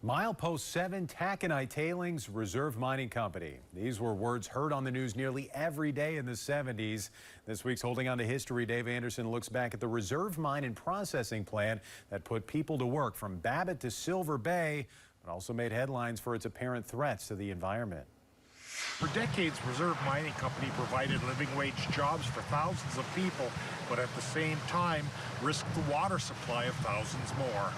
Milepost 7 Taconite Tailings Reserve Mining Company. These were words heard on the news nearly every day in the 70s. This week's Holding On to History, Dave Anderson looks back at the reserve mine and processing plant that put people to work from Babbitt to Silver Bay, but also made headlines for its apparent threats to the environment. For decades, Reserve Mining Company provided living wage jobs for thousands of people, but at the same time risked the water supply of thousands more.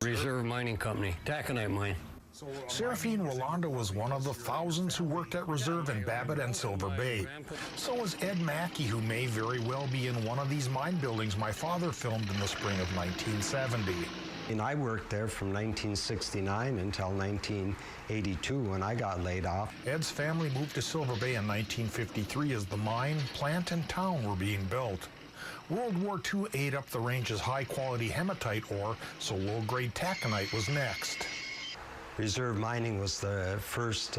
Reserve Mining Company, Taconite Mine. Serafine Rolando was one of the thousands who worked at Reserve in Babbitt and Silver Bay. So was Ed Mackey, who may very well be in one of these mine buildings my father filmed in the spring of 1970. And I worked there from 1969 until 1982 when I got laid off. Ed's family moved to Silver Bay in 1953 as the mine, plant, and town were being built. World War II ate up the range's high-quality hematite ore, so low-grade taconite was next. Reserve Mining was the first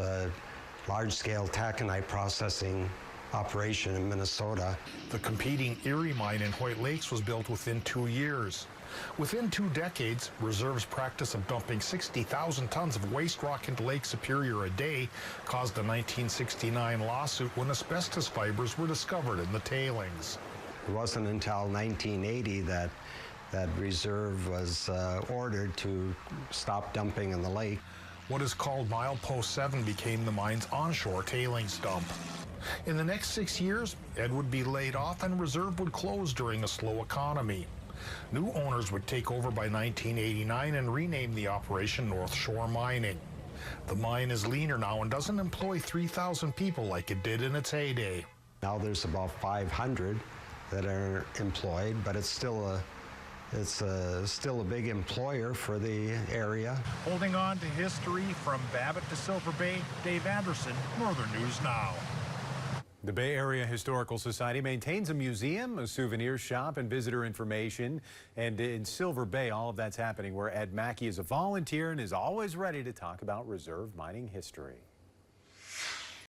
large-scale taconite processing operation in Minnesota. The competing Erie mine in Hoyt Lakes was built within 2 years. Within 2 decades, Reserve's practice of dumping 60,000 tons of waste rock into Lake Superior a day caused a 1969 lawsuit when asbestos fibers were discovered in the tailings. It wasn't until 1980 that Reserve was ordered to stop dumping in the lake. What is called Milepost 7 became the mine's onshore tailings dump. In the next 6 years, Ed would be laid off and Reserve would close during a slow economy. New owners would take over by 1989 and rename the operation North Shore Mining. The mine is leaner now and doesn't employ 3,000 people like it did in its heyday. Now there's about 500 that are employed, but it's still a big employer for the area. Holding on to history from Babbitt to Silver Bay, Dave Anderson, Northern News Now. The Bay Area Historical Society maintains a museum, a souvenir shop, and visitor information. And in Silver Bay, all of that's happening where Ed Mackey is a volunteer and is always ready to talk about reserve mining history.